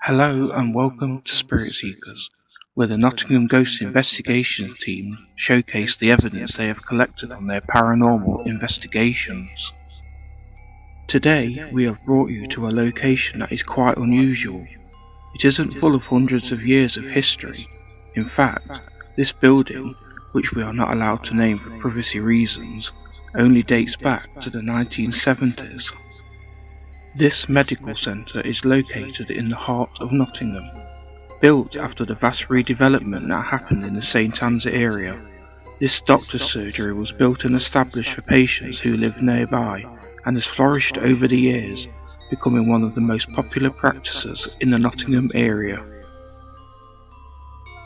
Hello and welcome to Spirit Seekers, where the Nottingham Ghost Investigation Team showcase the evidence they have collected on their paranormal investigations. Today, we have brought you to a location that is quite unusual. It isn't full of hundreds of years of history. In fact, this building, which we are not allowed to name for privacy reasons, only dates back to the 1970s. This medical centre is located in the heart of Nottingham. Built after the vast redevelopment that happened in the St Anne's area, this doctor's surgery was built and established for patients who live nearby and has flourished over the years, becoming one of the most popular practices in the Nottingham area.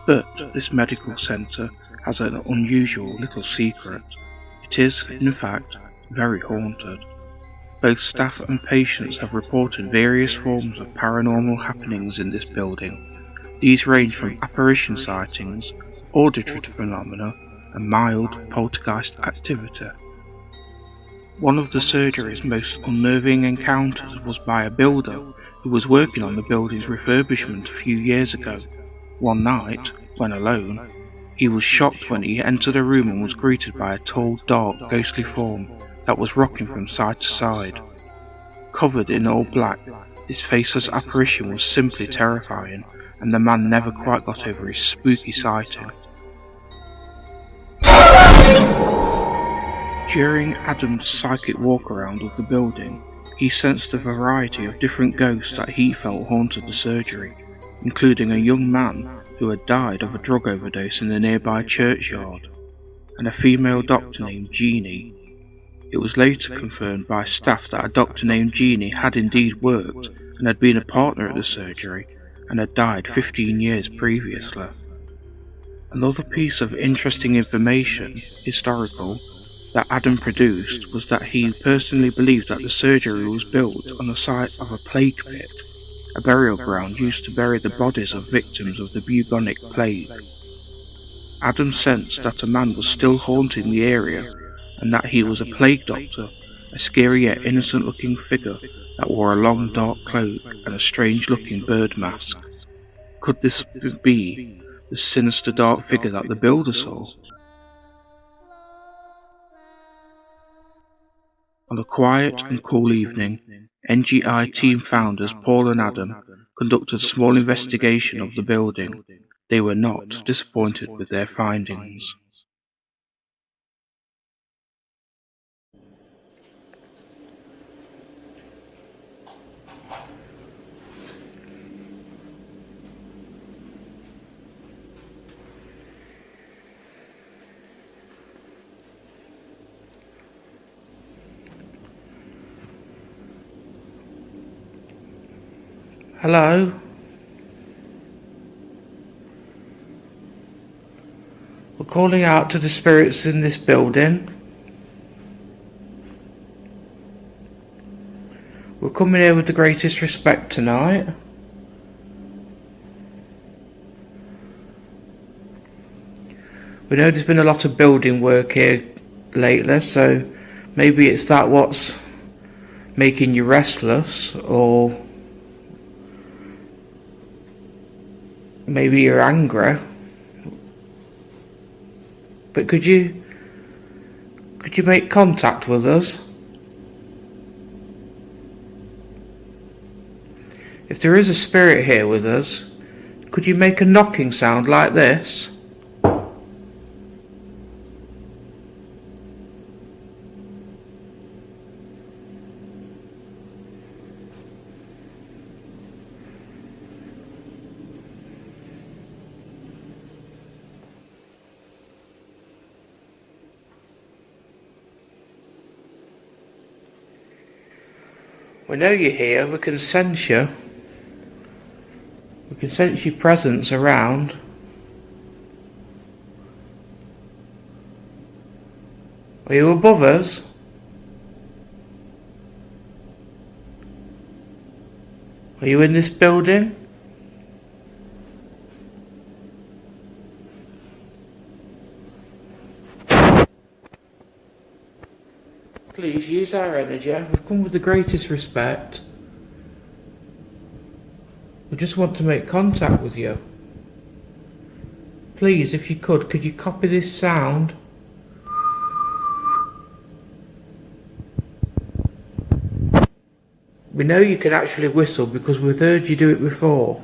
But this medical centre has an unusual little secret. It is, in fact, very haunted. Both staff and patients have reported various forms of paranormal happenings in this building. These range from apparition sightings, auditory phenomena, and mild poltergeist activity. One of the surgery's most unnerving encounters was by a builder who was working on the building's refurbishment a few years ago. One night, when alone, he was shocked when he entered a room and was greeted by a tall, dark, ghostly form that was rocking from side to side. Covered in all black, this faceless apparition was simply terrifying, and the man never quite got over his spooky sighting. During Adam's psychic walk-around of the building, he sensed a variety of different ghosts that he felt haunted the surgery, including a young man who had died of a drug overdose in the nearby churchyard, and a female doctor named Jeannie. It was later confirmed by staff that a doctor named Jeannie had indeed worked and had been a partner at the surgery and had died 15 years previously. Another piece of interesting information, historical, that Adam produced was that he personally believed that the surgery was built on the site of a plague pit, a burial ground used to bury the bodies of victims of the bubonic plague. Adam sensed that a man was still haunting the area and that he was a plague doctor, a scary yet innocent looking figure that wore a long dark cloak and a strange looking bird mask. Could this be the sinister dark figure that the builder saw? On a quiet and cool evening, NGI team founders Paul and Adam conducted a small investigation of the building. They were not disappointed with their findings. Hello? We're calling out to the spirits in this building. We're coming here with the greatest respect tonight. We know there's been a lot of building work here lately, so maybe it's that what's making you restless, or maybe you're angry. But could you make contact with us? If there is a spirit here with us, could you make a knocking sound like this? We know you're here, we can sense you. We can sense your presence around. Are you above us? Are you in this building? Please use our energy. We've come with the greatest respect. We're just want to make contact with you. Please, if you could you copy this sound? We know you can actually whistle because we've heard you do it before.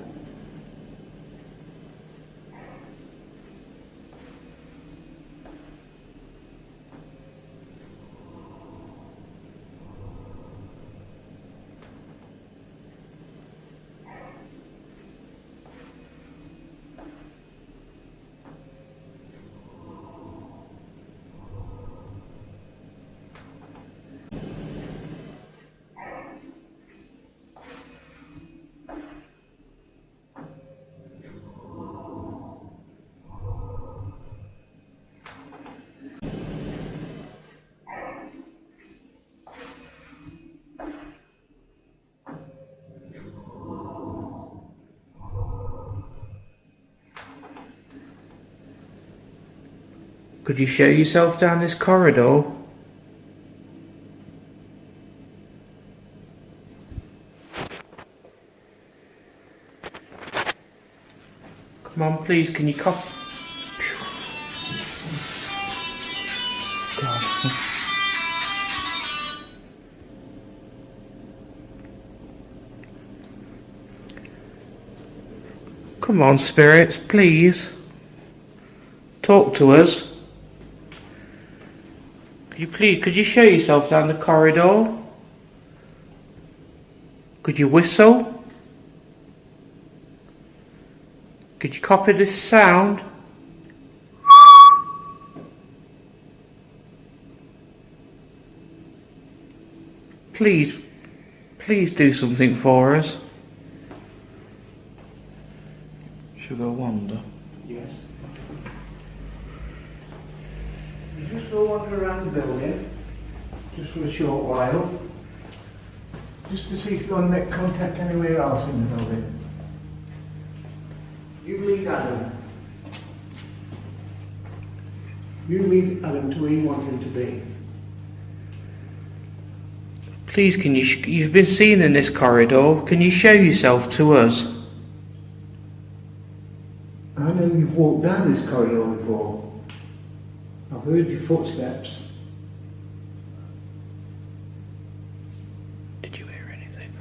Could you show yourself down this corridor? Come on, please, can you copy? God. Come on, spirits, please. Talk to us. Could you show yourself down the corridor? Could you whistle? Could you copy this sound? Please do something for us. Should we go wander? Yes. You just go wander around the building, just for a short while, just to see if you want to make contact anywhere else in the building. You lead Adam. You lead Adam to where you want him to be. Please, you've been seen in this corridor, can you show yourself to us? I know you've walked down this corridor before. I've heard your footsteps. Did you hear anything?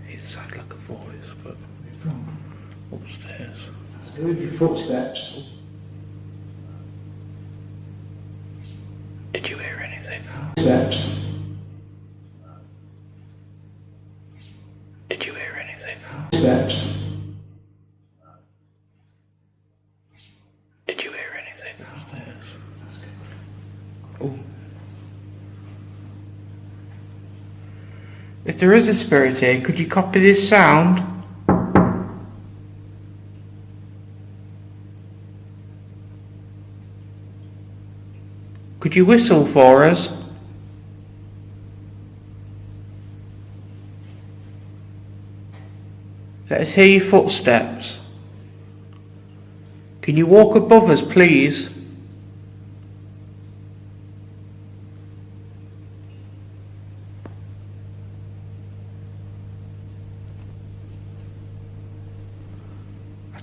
It sounded like a voice, but... Where from? Upstairs. I've heard your footsteps. Did you hear anything? Steps. Did you hear anything? Steps. Did you hear anything? Upstairs. Oh. If there is a spirit here, could you copy this sound? Could you whistle for us? Let us hear your footsteps. Can you walk above us, please? I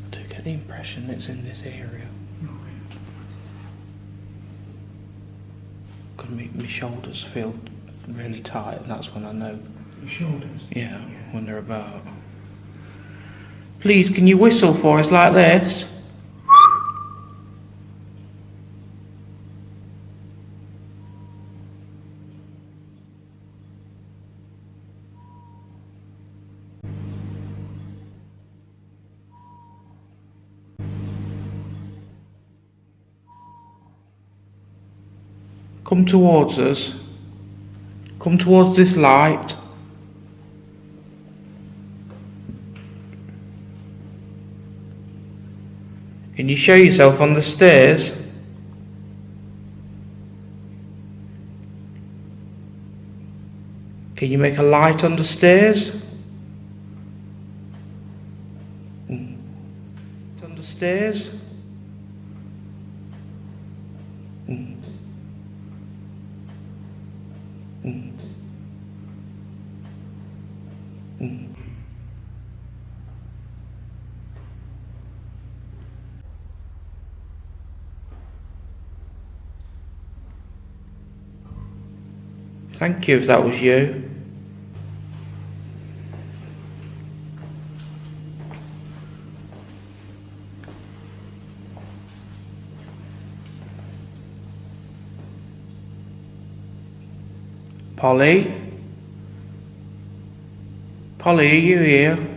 do get the impression it's in this area. My shoulders feel really tight, and that's when I know. Your shoulders? Yeah, when they're about. Please, can you whistle for us like this? Come towards us. Come towards this light. Can you show yourself on the stairs? Can you make a light on the stairs? On the stairs? Thank you if that was you. Polly? Polly, are you here?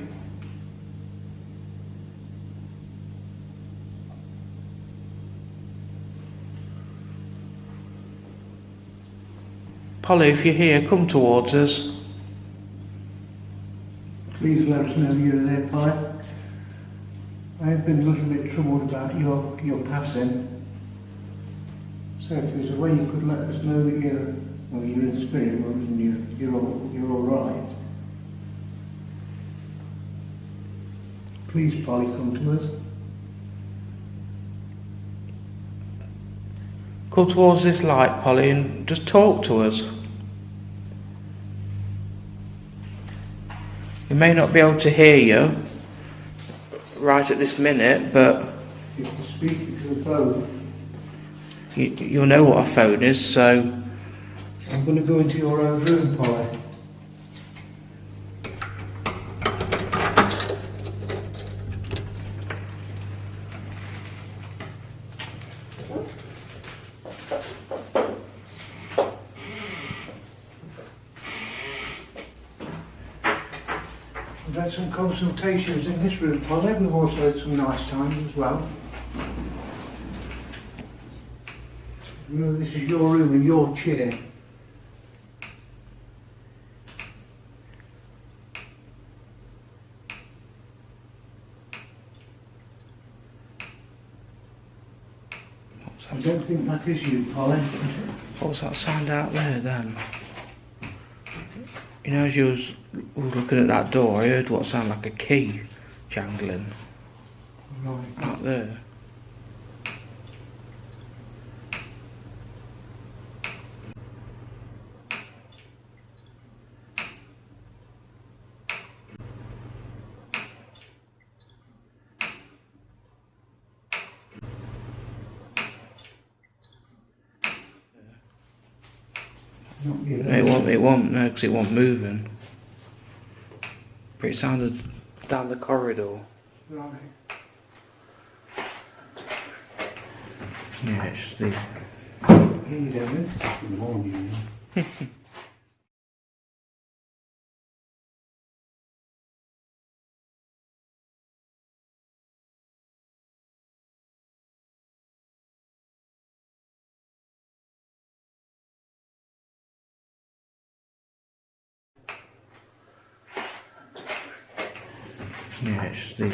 Polly, if you're here, come towards us. Please let us know you're there, Polly. I've been a little bit troubled about your passing. So if there's a way you could let us know that you're in spirit world and you're all right. Please, Polly, come to us. Come towards this light, Polly, and just talk to us. We may not be able to hear you right at this minute, but You can speak to the phone. you'll know what a phone is, so... I'm going to go into your own room, Polly. We've had some consultations in this room, Polly. We've also had some nice times as well. Remember, this is your room and your chair. I don't think that is you, Polly. What's that sound out there then? You know, as you was looking at that door, I heard what sounded like a key jangling. Right. Out there. Not you. It won't, no, because it wasn't moving. But it sounded down the corridor. Right. Yeah, it's just the... Here you go, miss. Good morning. Yeah, it's just the...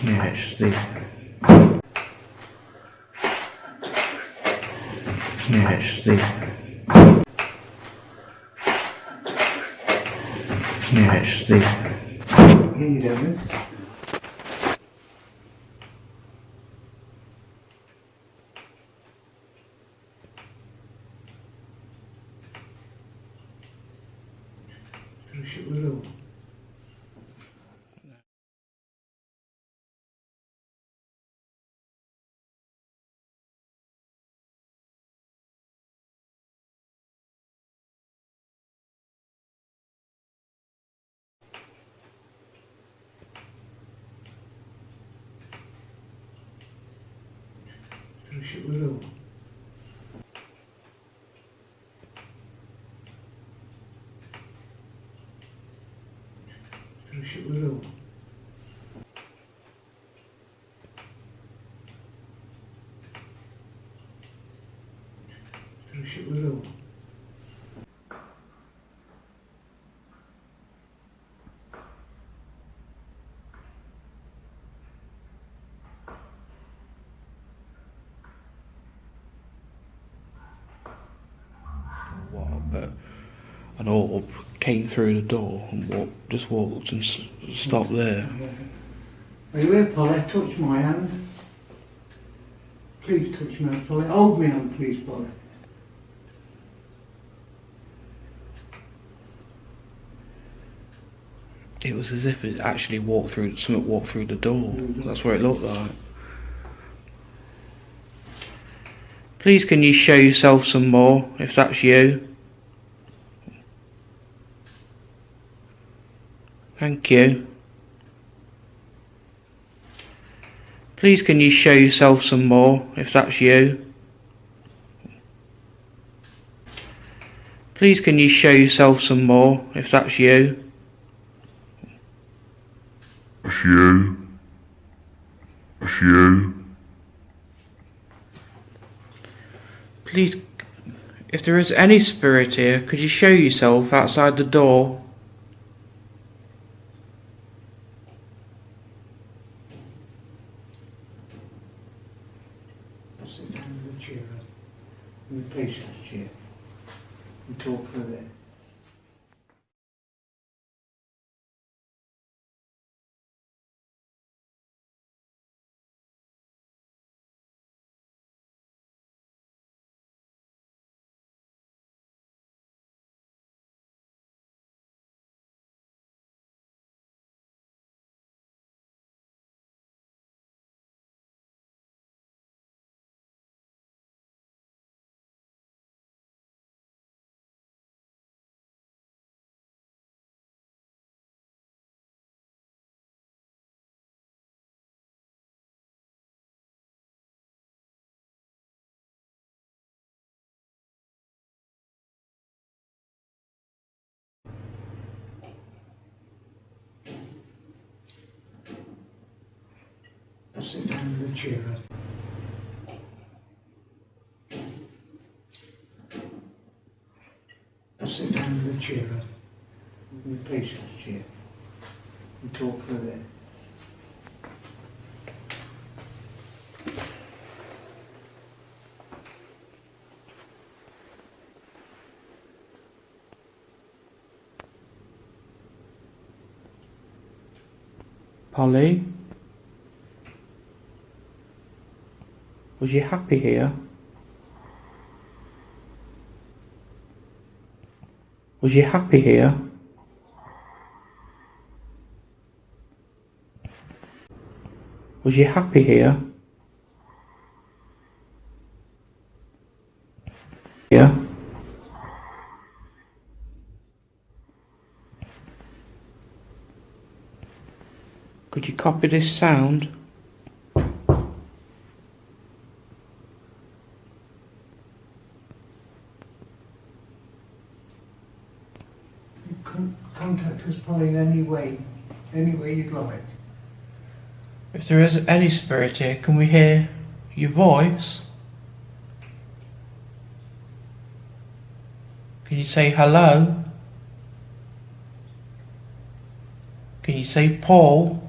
Yeah, it's just the... Yeah, it's just the... Yeah, it's just the... Here you go, miss. Shut the door. Shut the door. Shut the door. Shut the door. What, but an orb came through the door and just walked and stopped there. Are you here, Polly? Touch my hand. Please touch me, Polly. Hold me hand, please, Polly. It was as if it actually something walked through the door. That's what it looked like. Please can you show yourself some more, if that's you? Thank you. Please can you show yourself some more, if that's you? Please can you show yourself some more, if that's you? That's you. That's you. Please, if there is any spirit here, could you show yourself outside the door? Sit down in the chair, in the patient's chair, and talk for there. Sit down in the chair. Sit down in the chair, in the patient's chair, and talk for there. Polly? Was you happy here? Was you happy here? Was you happy here? Yeah. Could you copy this sound? Contact us, Polly, in any way you'd like. If there is any spirit here, can we hear your voice? Can you say hello? Can you say Paul?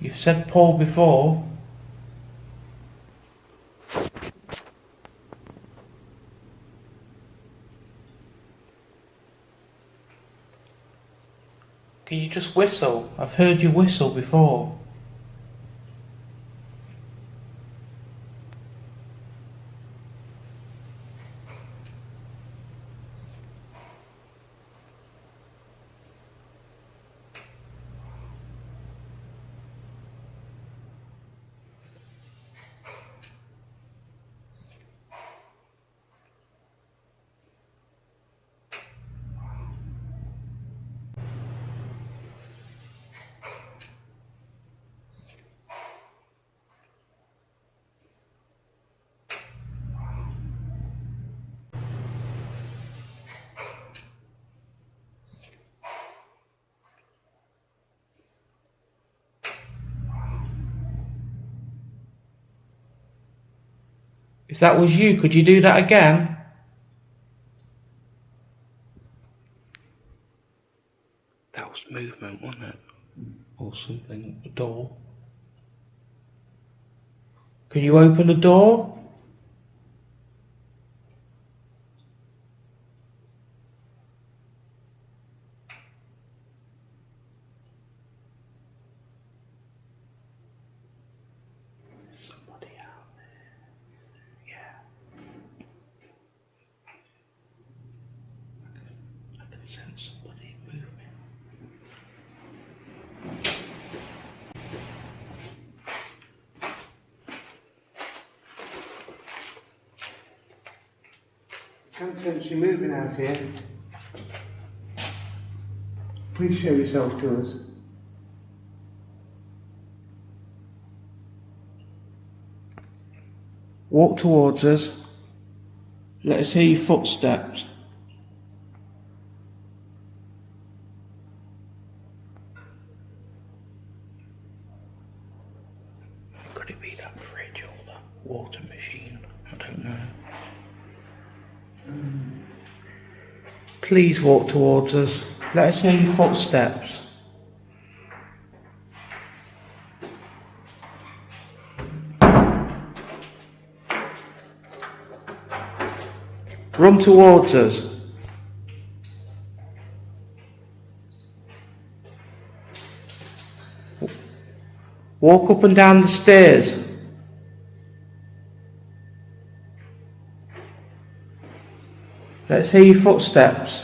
You've said Paul before. Can you just whistle? I've heard you whistle before. If that was you, could you do that again? That was movement, wasn't it? Or something, the door. Can you open the door? sense somebody moving. Can't sense you moving out here. Please show yourself to us. Walk towards us. Let us hear your footsteps. Could it be that fridge or that water machine? I don't know. Please walk towards us. Let us hear your footsteps. Run towards us. Walk up and down the stairs. Let's hear your footsteps.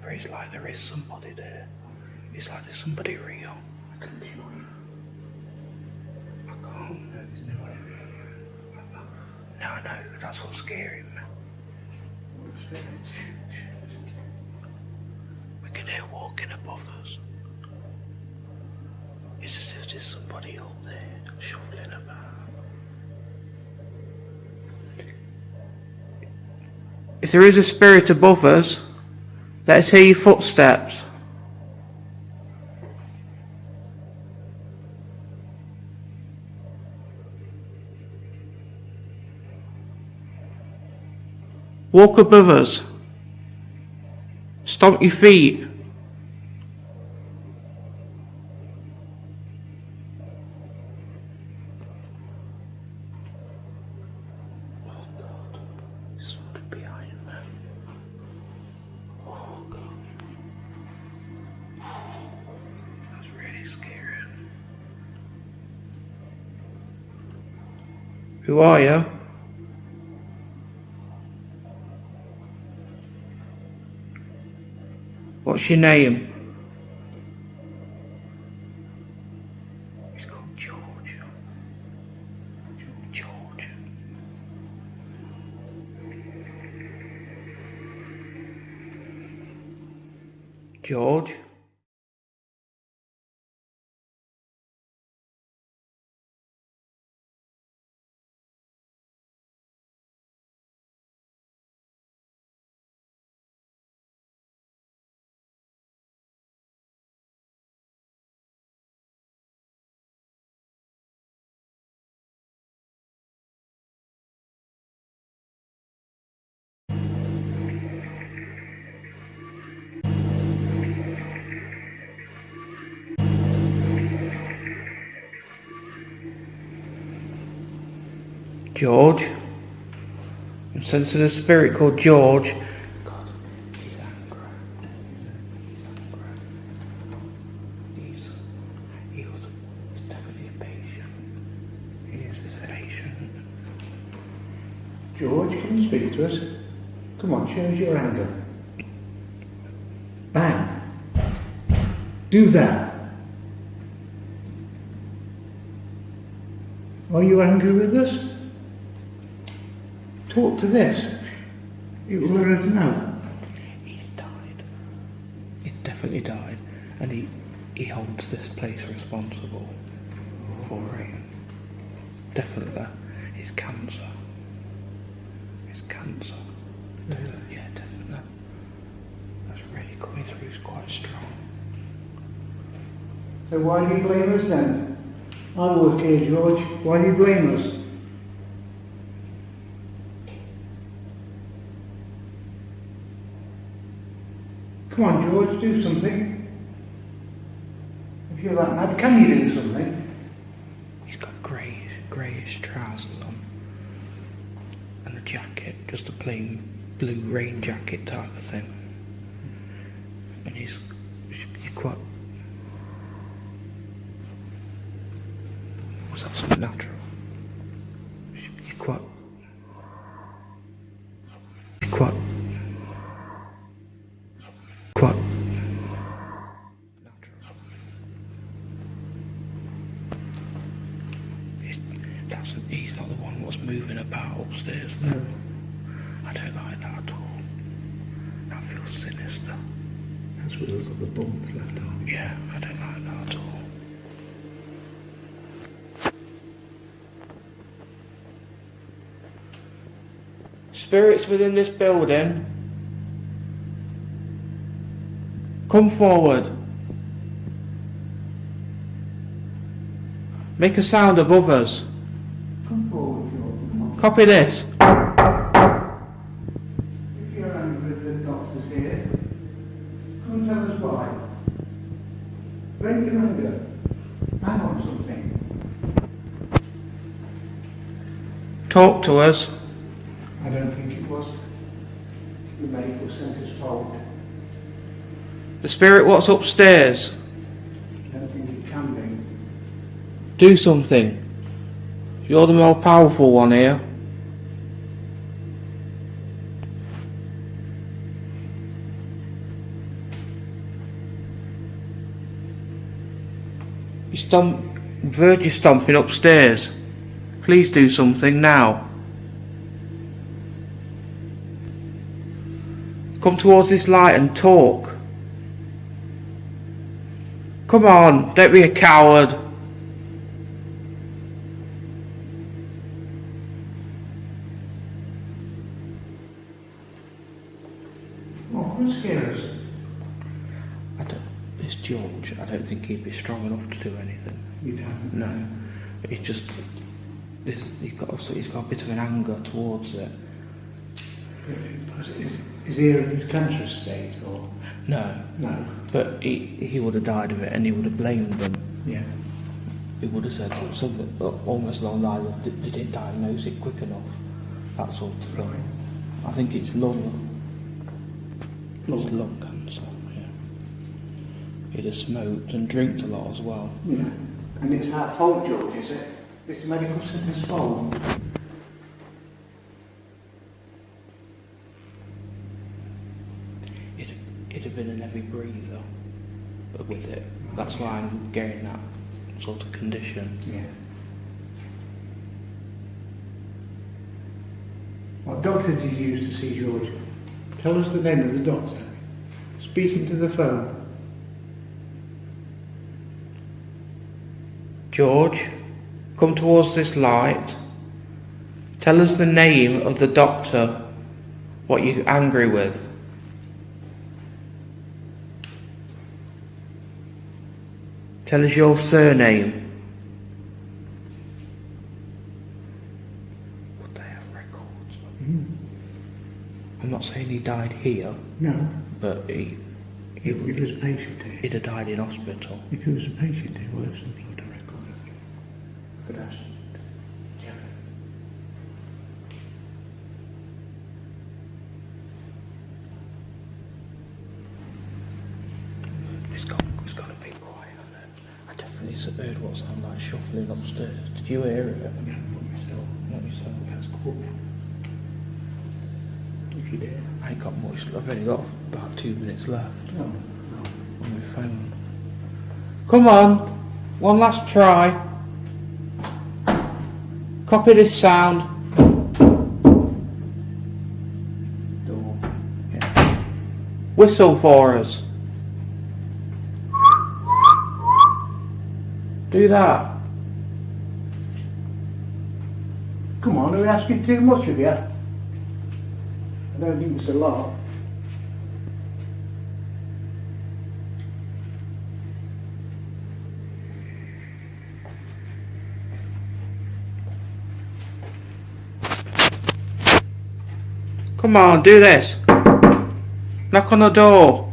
But it's like there is somebody there. It's like there's somebody real. I can't. No, I know. That's what's scaring me. We can hear walking above us. It's as if there's somebody up there shuffling about. If there is a spirit above us, let us hear your footsteps. Walk above us. Stomp your feet. Oh God, there's something behind me. Oh God. That's really scary. Who are you? What's your name? He's called George. George. George? George? I'm sensing a spirit called George. God, he's angry. He's angry. He's definitely a patient. He is a patient. George, can you speak to us? Come on, show us your anger. Bang. Do that. Are you angry with us? Talk to this. It will let us know. He's died. He's definitely died. And he holds this place responsible. 148. Definitely. It's cancer. It's cancer. Definitely. Yeah, definitely. That's really coming through. It's quite strong. So why do you blame us then? I'm okay, George. Why do you blame us? Come on, George, do something. If you're that mad, can you do something? He's got greyish trousers on. And a jacket, just a plain blue rain jacket type of thing. And he's quite... Was that something natural? He's quite... natural. He's not the one what's moving about upstairs though. No. I don't like that at all. That feels sinister. That's what looks like the bumps left on. Yeah, I don't like that at all. Spirits within this building, come forward. Make a sound above us. Come forward, George. Copy this. If you're angry with the doctors here, come and tell us why. Vent your anger. Hang on something. Talk to us. I don't think it was the medical centre's fault. The spirit what's upstairs. I don't think it can be. Do something. You're the more powerful one here. You're stomping upstairs. Please do something now. Come towards this light and talk. Come on, don't be a coward. What can scare us? It's George. I don't think he'd be strong enough to do anything. You don't? No. He's just... He's got a bit of an anger towards it. Is he in his cancerous state or? No. No. But he would have died of it and he would have blamed them. Yeah. He would have said something almost along the lines of they didn't diagnose it quick enough. That sort of thing. Right. I think it's lung. It's lung cancer, yeah. He'd have smoked and drinked a lot as well. Yeah. And it's our fault, George, is it? It's the medical centre's fault. It'd have been an heavy breather with it. That's why I'm getting that sort of condition. Yeah. What doctor did you use to see George? Tell us the name of the doctor. Speaking to the phone. George, come towards this light. Tell us the name of the doctor, what you're angry with. Tell us your surname. Would they have records? I'm not saying he died here, No. but If he was a patient here. he'd have died in hospital. If he was a patient here, we'll have some sort of record, I think. I could ask. Yeah. It's got to be quiet. I definitely heard what sounded like shuffling upstairs. Did you hear it? Yeah, not myself. Not yourself. That's cool. If you dare. I ain't got much. I've only got about 2 minutes left No, no. on my phone. Come on, one last try. Copy this sound. Door. Yeah. Whistle for us. Do that. Come on, are we asking too much of you? I don't think it's a lot. Come on, do this. Knock on the door.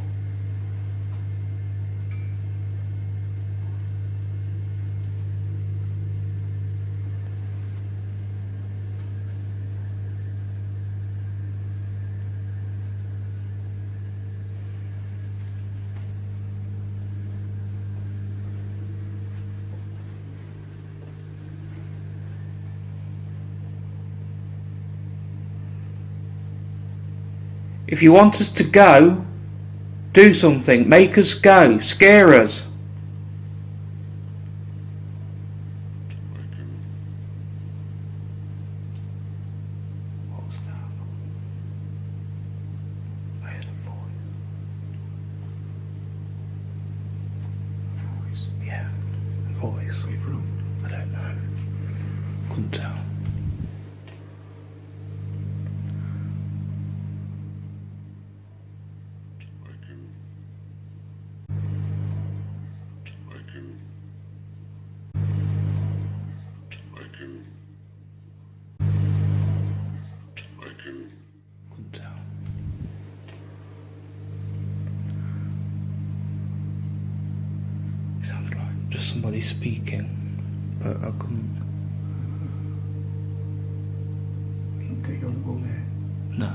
If you want us to go, do something. Make us go. Scare us. What's that? I heard a voice. Yeah, a voice. I don't know. Couldn't tell. Couldn't tell. Sounds like just somebody speaking, but I couldn't. Get your uncle there. No.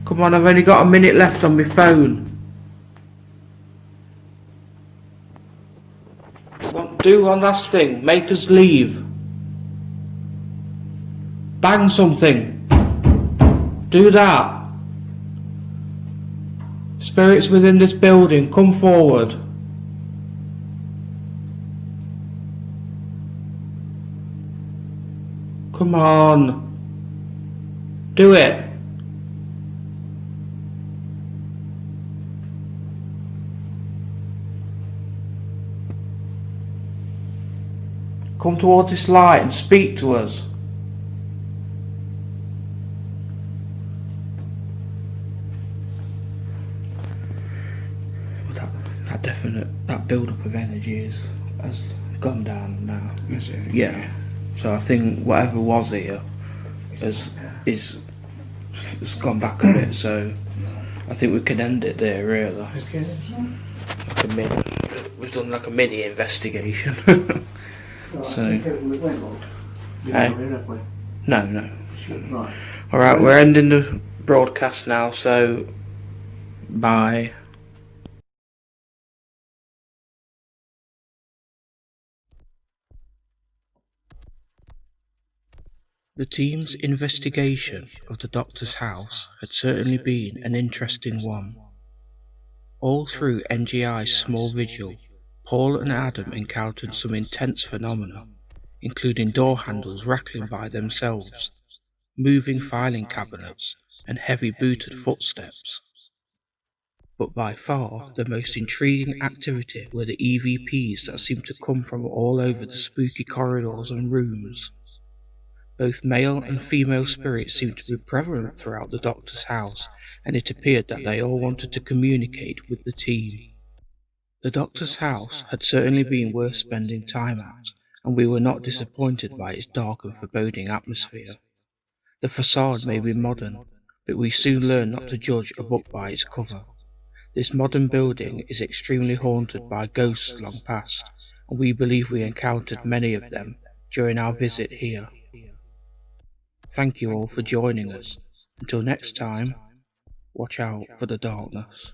Come on, I've only got a minute left on my phone. Do one last thing. Make us leave. Bang something. Do that. Spirits within this building, come forward. Come on. Do it. Come towards this light and speak to us. Well, that build-up of energy has gone down now. Is it? Yeah. So I think whatever was here has gone back a bit. So I think we can end it there, really. Okay. We've done like a mini investigation. So, hey? No. Right. Alright, we're ending the broadcast now, so bye. The team's investigation of the doctor's house had certainly been an interesting one. All through NGI's small vigil, Paul and Adam encountered some intense phenomena, including door handles rattling by themselves, moving filing cabinets, and heavy booted footsteps. But by far the most intriguing activity were the EVPs that seemed to come from all over the spooky corridors and rooms. Both male and female spirits seemed to be prevalent throughout the doctor's house, and it appeared that they all wanted to communicate with the team. The doctor's house had certainly been worth spending time at, and we were not disappointed by its dark and foreboding atmosphere. The facade may be modern, but we soon learned not to judge a book by its cover. This modern building is extremely haunted by ghosts long past, and we believe we encountered many of them during our visit here. Thank you all for joining us. Until next time, watch out for the darkness.